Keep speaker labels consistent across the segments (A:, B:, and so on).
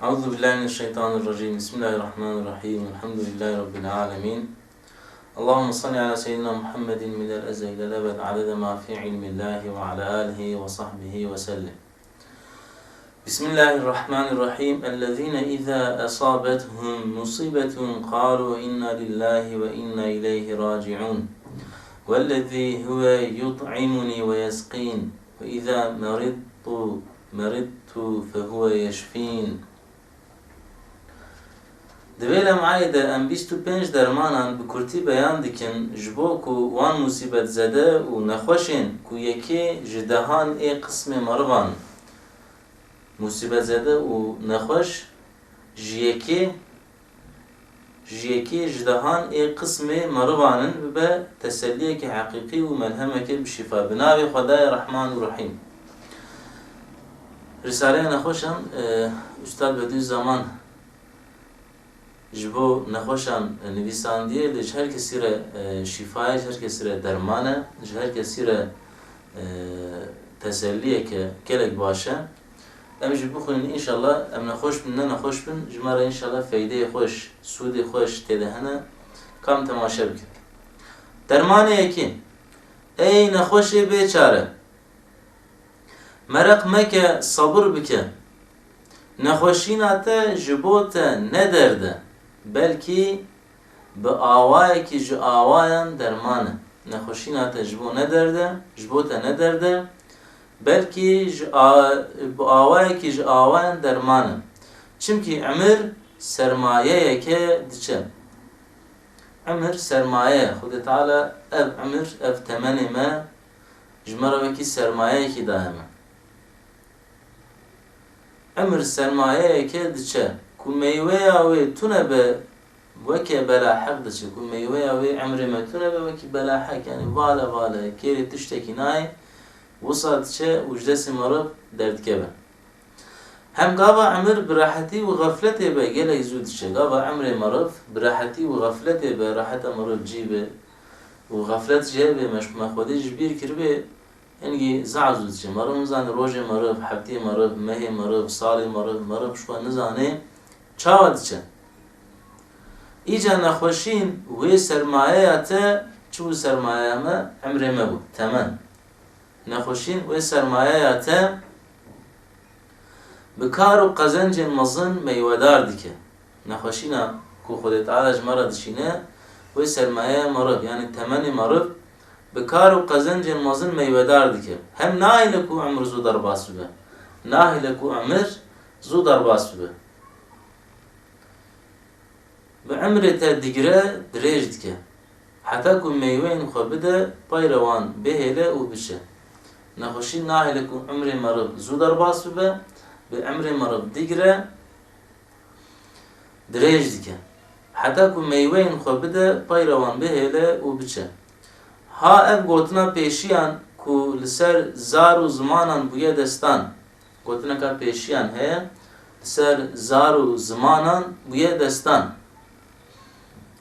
A: أعوذ بالله من الشيطان الرجيم. بسم الله الرحمن الرحيم. الحمد لله رب العالمين. اللهم صل على سيدنا محمد من الأزل إلى الأبد عدد ما في علم الله وعلى آله وصحبه وسلم. بسم الله الرحمن الرحيم. الذين إذا أصابتهم مصيبة قالوا إنا لله وإنا إليه راجعون والذي هو يطعمني ويسقين وإذا مرضت فهو يشفين. Divêlem ayê de em 25 dermanan bi kurtî beyan dikin ji bo ku wan musîbetzede û nexweşên ku yekê ji dehan ê qismê merivan musîbetzede û nexweş ji yekê ji dehan ê qismê merivanin bibe teselliyekê heqîqî û melhemekê bi şîfa. Bi navê Xwedayê Rehman û Rahîm. Risaleya nexweşan Üstad Bediüzzaman ji bo nexweşan nivîsandiye li ji her kesî re şîfaye, ji her kesî re dermane, ji her kesî re teselliyeke gelek baş e. Em jî bixwînin înşallah em nexweş bin ne nexweş bin ji me re înşallah feydeyê xweş, sûdê xweş têde hene kam temaşe bikin. Dermanê yekî. Ey nexweşê bêçare, mereq meke, sabır bike. Nexweşîna te ji bo te ne derde, belkî bi awayekî ji awayan derman e. Nexweşîna te ji bo ne derde, ji bo te ne derde, belkî bi awayekî ji awayan derman e. Çimkî emir sermayeyeke diçe. Emir sermaye. Xwedê Teala ev emir, ev temenê me ji me re wekî sermayeyekî daye me. Emir sermayeyeke diçe ku meyweya wê tune be weke belahek diçe, ku meyweya wê emrê me tune be wekî belahek, yani vale kêrê tiştekî nayê wisa diçe û ji destê meriv derdikeve. Hem gava emir bi rahetî û gafletê be gelek zû diçe. Gava emrê meriv bi rahetî û gafletê be, raheta meriv cî be û gaflet jê be, me Xwedê ji bîr kiribe engî zazû diçe. Meriv nizane rojê meriv, heftê meriv, mehê meriv, salê meriv ji xwe nizane çawa diçe. Îca nexweşîn wê sermayeya te çi bû sermayeya me? Emrê me bû, temen. Nexweşîn wê sermayeya te bi kar û qezencên mezin meywedar dike. Nexweşîna ku Xwedê Teala ji me re dişîne wê sermayeya meriv, yani temenê meriv bi kar û qezencên mezin meywedar dike. Hem nahile ku emir zû derbas bibe. Nahile ku emir zû derbas bibe. Bi emrê te digire dirêj dike. Heta ku meyweyên xwe bide payre wan bihêle û biçe. Nexweşîn nahile ku emrê meriv zû derbas bibe, bi emrê meriv digire dirêj dike. Heta ku meyweyên xwe bide payre wan bihêle û biçe. Ha ev gotina pêşiyan ku li ser zar û zimanan bûye destan, gotineka pêşiyan heye li ser zar û zimanan bûye destan,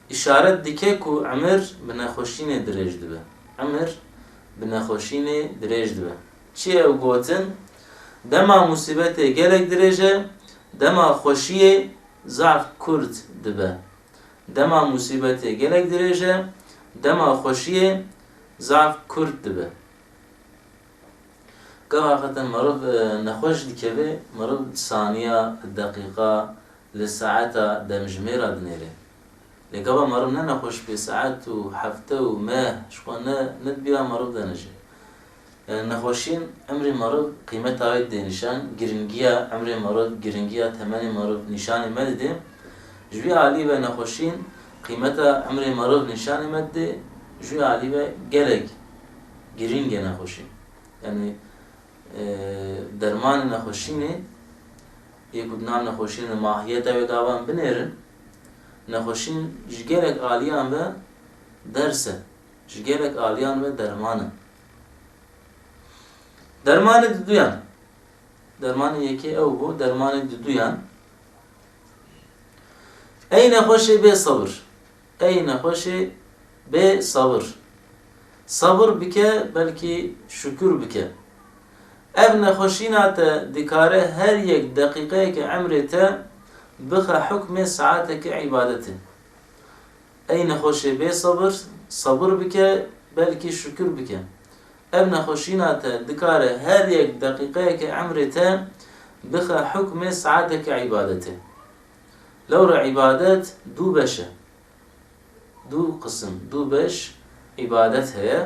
A: işaret dike ku emir bi nexweşînê dirêj dibe. Emir bi nexweşînê dirêj dibe. Çi ew gotin? Dema musîbetê gelek dirêj e, dema xweşiyê zaf kurt dibe. Dema musîbetê gelek dirêj e, dema xweşiyê zaf kurt dibe. Gava xeten meriv nexweş dikeve, meriv saniya, deqîqa, li saeta demjimêra dinêre. Lê gava meriv ne nexweş bê saet û hefte û meh ji xwe ne dibîra meriv de neje. Yani nexweşîn emrê meriv qîmeta wê dê nîşan, giringiya emrê meriv, giringiya temenê meriv nîşanê me dide. Ji wî alî ve nexweşîn qîmeta emrê meriv nîşanê me dide. Ji wî alî ve gelek giring e nexweşîn. Yani dermanê nexweşînê yê ku nav nexweşînê mahiyeta wê gavan binêrin, nexweşîn ji gelek aliyan ve ders e. Ji gelek aliyan ve derman e. Dermanê diduyan. Dermanê yekê ew bû, dermanê diduyan. Ey nexweşê bê sabır. Ey nexweşê bê sabır. Sabır bike, belki şükür bike. Ev nexweşîna te dikare her yek deqîqeyeke emrê te بخە حکمێ ساعتێکی عیبادەتێ ئەی نەخۆشێ بێ سەبر بکە بەلکی شکر بکە ئەم نەخۆشی ناتە دکارە هەر یەک دەقیقەیەکە عەمرێتە بخە حکمێ ساعتێکی عیبادەتێ لەورە عیبادەت دوو بەشە دوو قسم دوو بەش عیبادەت هەیە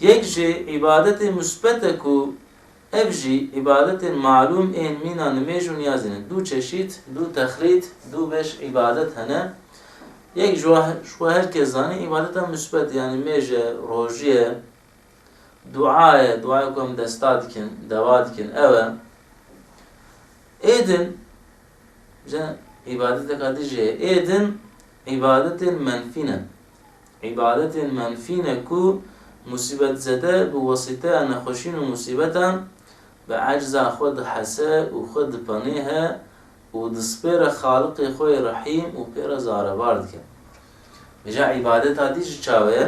A: یەک ژێ عیبادەتێ موسبەتە و ئەو ژی عیبادەتێن معلوم ئێن مینا نمێژ و نیازێنن دوو چەشیت دوو تەخریت دوو بەش عیبادەت هەنە یەک ژوا هەر کەس زانێ عیبادەتە موسبەت یعنی مێژە ڕۆژیە دوعایە دوعای کۆم دەستا دکن دەوا دکن ئەوە ئێدن عیبادەتێکا دیژێ ئێدن عیبادەتێن منفینە عیبادەتێن منفینە کو مصیبەت زەدە بە وەسیتەیە نەخۆشین و مصیبەتان بە عەجزا خۆ دەحەسە و خۆ دپەنێهە و دەسپێرە خاڵقی خۆی ڕەحیم و پێرە زارەبار دکە بێژا عیبادەتا دیژ چاوەیە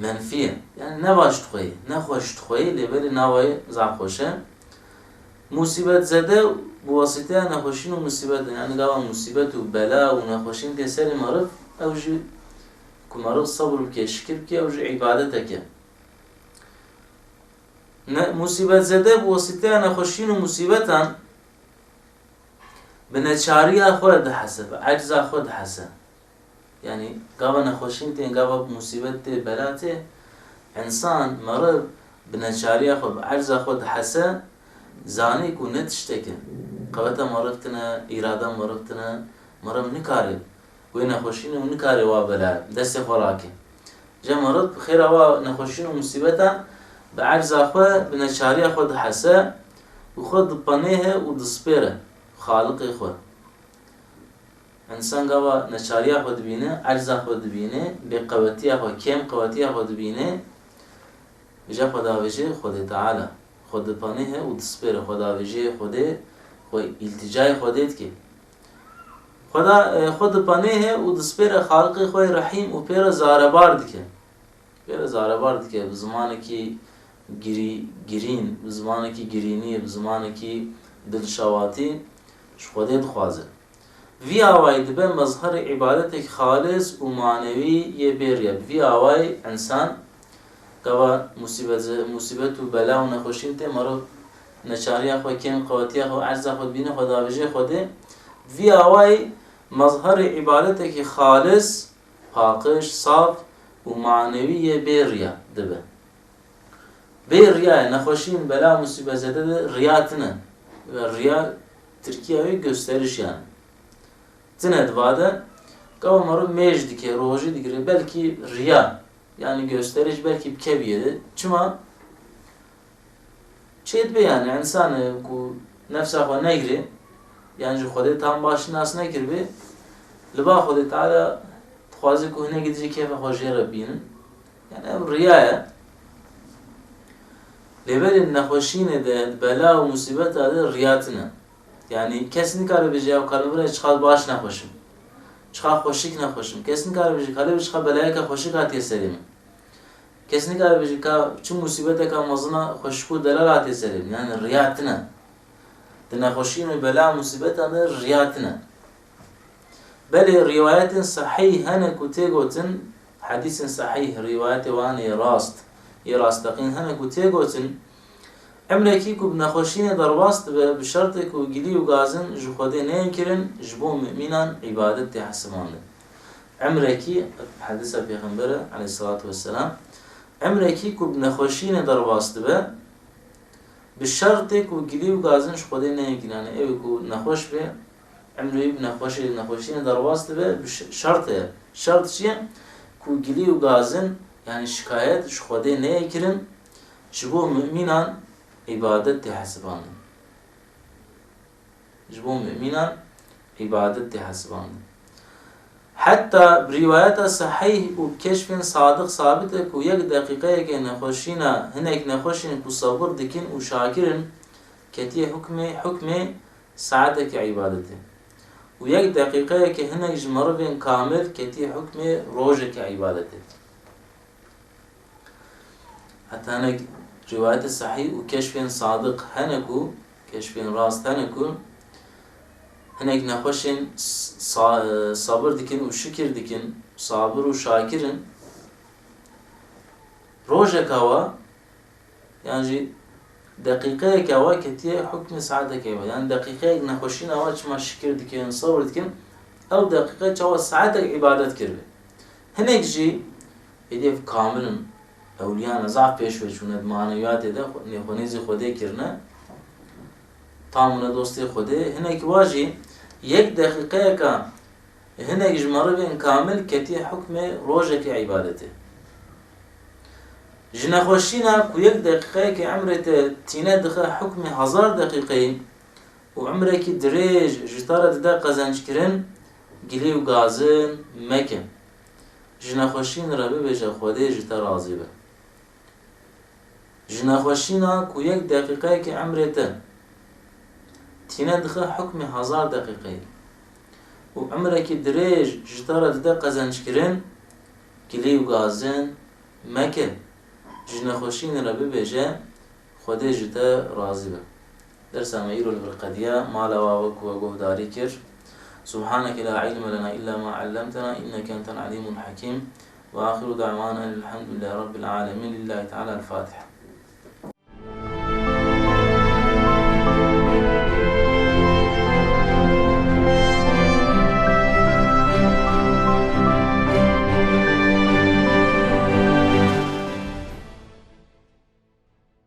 A: منفیە یعنی نەباش تخۆی نەخۆش تخۆی لێبەری ناوەی زاخۆشە مصیبەت زەدە بە وەسیتەیە نەخۆشین و مصیبەت یعنی گاوا مصیبەت و بەلا و نەخۆشین تێ سەری مەرض ئەو ژی مرض صبر بکە شکر بکە و عیبادەتەکە مصیبەت زەدە بە وەسیتەیە نەخۆشین و مصیبەتان بە نەچاریە خۆ دەحەسە بە عەجزا خۆ دەحەسە یعنی گاوا نەخۆشین تێ گاوا مصیبەت تێ بەلا تێ ئینسان مەرض بە نەچاریە خۆ بە عەجزا خۆ دەحەسە زانێک و نەت شتێکە قەوەتە مەرضتنە ئیرادە مەرضتنە مەرض نکارێت وی نەخۆشین و نکارێ وا بەلا دەستێ خۆڕاکێ جا مەرض خێرا وا نەخۆشین و مصیبەتە بە عەجزا خۆ بە نەچاریە خۆ دەحەسە و خۆ دپەنێهە و دەسپێرە خاڵقی خۆ ئینسان گاوا نەچاریە خۆ دبینێ عەجزا خۆ دبینێ بێقەوەتیە خۆ کێم قەوەتیە خۆ دبینێ بێژا خۆداوێژێ خودێ تەعالە خۆ دپەنێهە و دەسپێرە خۆداوێژێ خودێ خۆی ئیلتیجای خودێ دکێ خۆ دپەنێهە و دەسپێرە خاڵقی خۆی ڕەحیم و پێرە زارەبار دکە پێرە زارەبار دکە بە زمانێکی گرین بە زمانێکی گرینی بە زمانێکی دڵشەواتی خودێ دخوازە وی ئاوای دبە مەزهەری عیبادەتێک خالص و مانەوی یە بێریە وی ئاوای ئینسان گاوا مصیبەت و بەلا و نەخۆشین تێ مەرض نەچاریە خۆ کێم قەوەتیە خۆ عەجزا خۆ دبینێ خۆداوێژێ خودێ وی ئاوای مەزهەری عیبادەتێکی خالص پاقش ساف و مانەویە بێریە دبە بێریایە نەخۆشین بەلا مصیبەت زەدە ڕیاتنە ڕیا ترکیاوی گۆستەریشیان تنە دڤادە گاوا مەرض مێژ دکێ ڕۆژی دگرێ بەلکی ڕیا یعنی گۆستەریش بەلکی بکە بێدە چما چێت بێ یعنی ئینسانە کو نەفسا خۆ نەیگرێ یعنی خودێ تام باش ناس نەکردبێ لەبا خودێ تاالە خوازی کو هەنێکی دژی کێفە خۆشێرە بینن یعنی ئەم ڕیایە لێبەرێ نەخۆشینە دە بەلا و موسیبەتە دە ڕیاتنە یعنی کەس نکارە بێژێ ئەو کارەبرە چقات باش نەخۆشم چقات خۆشیک نەخۆشم کەس نکارە بێژێ کارە بێ چقات بەلایەکە خۆشیک هاتیە سەرێمە کەس نکارە بێژێ کا چ موسیبەتێکە مەزنە خۆشک و دەلال هاتیە سەرێم یعنی ڕیاتنە دە نەخۆشین و بەلا و موسیبەتە دە ڕیاتنە بەلێ ڕیوایەتن سەحیح هەنێک و تێگوتن حەدیثن سەحیح ڕیوایەتێ وانێ ڕاست یە ڕاستەقین هەنێک و تێگوتن ئەمرێکی کو نەخۆشینە دەڕواست بە شەرتێک و گیلی و گازن ji خودێ نەیەکردن ji بۆ مومینان عیبادەت تێ حەسباندن ئەمرێکی حەدیثە پێغەمبەرە عەلەیهی سەڵات وەسەلام ئەمرێکی کو نەخۆشینە دەڕواست بە بە شەرتێک و گیلی و گازن ji خودێ نەیەکردن ئەوێک و نەخۆش بێ ئەمرێ نەخۆشینە دەڕواست بە شەرتەیە شەرت چییە کو گیلی و گازن یعنی شکایەت ji خودێ نەیەکردن ji بۆ مومینان عیبادەت تێ حەسباندن ji بۆ مومینان عیبادەت تێ حەسباندن حتا ریوایەتە سەحیح و کەشفên صادق ثابتە ku yek deqîqeyekê nexweşîna hinek nexweşên ku sabir dikin û şakirin ketiye hukmê saetekê îbadetê û yek deqîqeyekê hinek ji merivên kamil ketiye hukmê rojekê îbadetê heta hinek riwayet sahih û keşfên sadık hene ku keşfên rast hene ku hinek nexweşên sabır dikin û şikir dikin, sabır û şakirin, rojeka we yan jî deqîqeyeka we ketiye hukmê saetekê we. Yani deqîqeyek nexweşîna we çima şikir dikin, sabır dikin, ew deqîqe çawa saetek ibadet kiribe. Hinek jî êdî kamilin, ewliyan zaf pêş ve çûne maneviyatê de nêxwenîzê Xwedê kirine, tamune dostê Xwedê, hinek wa jî yek deqîqeyeka hinek ji merivên kamil ketiye hukmê rojekê ibadetê. Ji nexweşîna ku yek deqîqeyekê emrê te tîne dixe hukmê hezar deqîqeyî û emrekî dirêj ji te re dide qezençkirin, gilî û gazin meke. Ji nexweşîn re bibêje Xwedê ji te razî be. Ji nexweşîna ku yek deqîqeyekê emrê te tîne dixe hukmê hezar deqîqeyî û emrekî dirêj ji te re dide qezençkirin, gilî û gazin meke. Ji nexweşîn re bibêje Xwedê ji te razî be. Dersa me îro li vir qediya mala we wek we guhdarî kir. Subhaneke la ilme lena illa ma allamtena inneke entel alimul hakim. Ve ahiru da'vana elhamdülillahi rabbil alemin. Lillahi Teala'l Fatiha.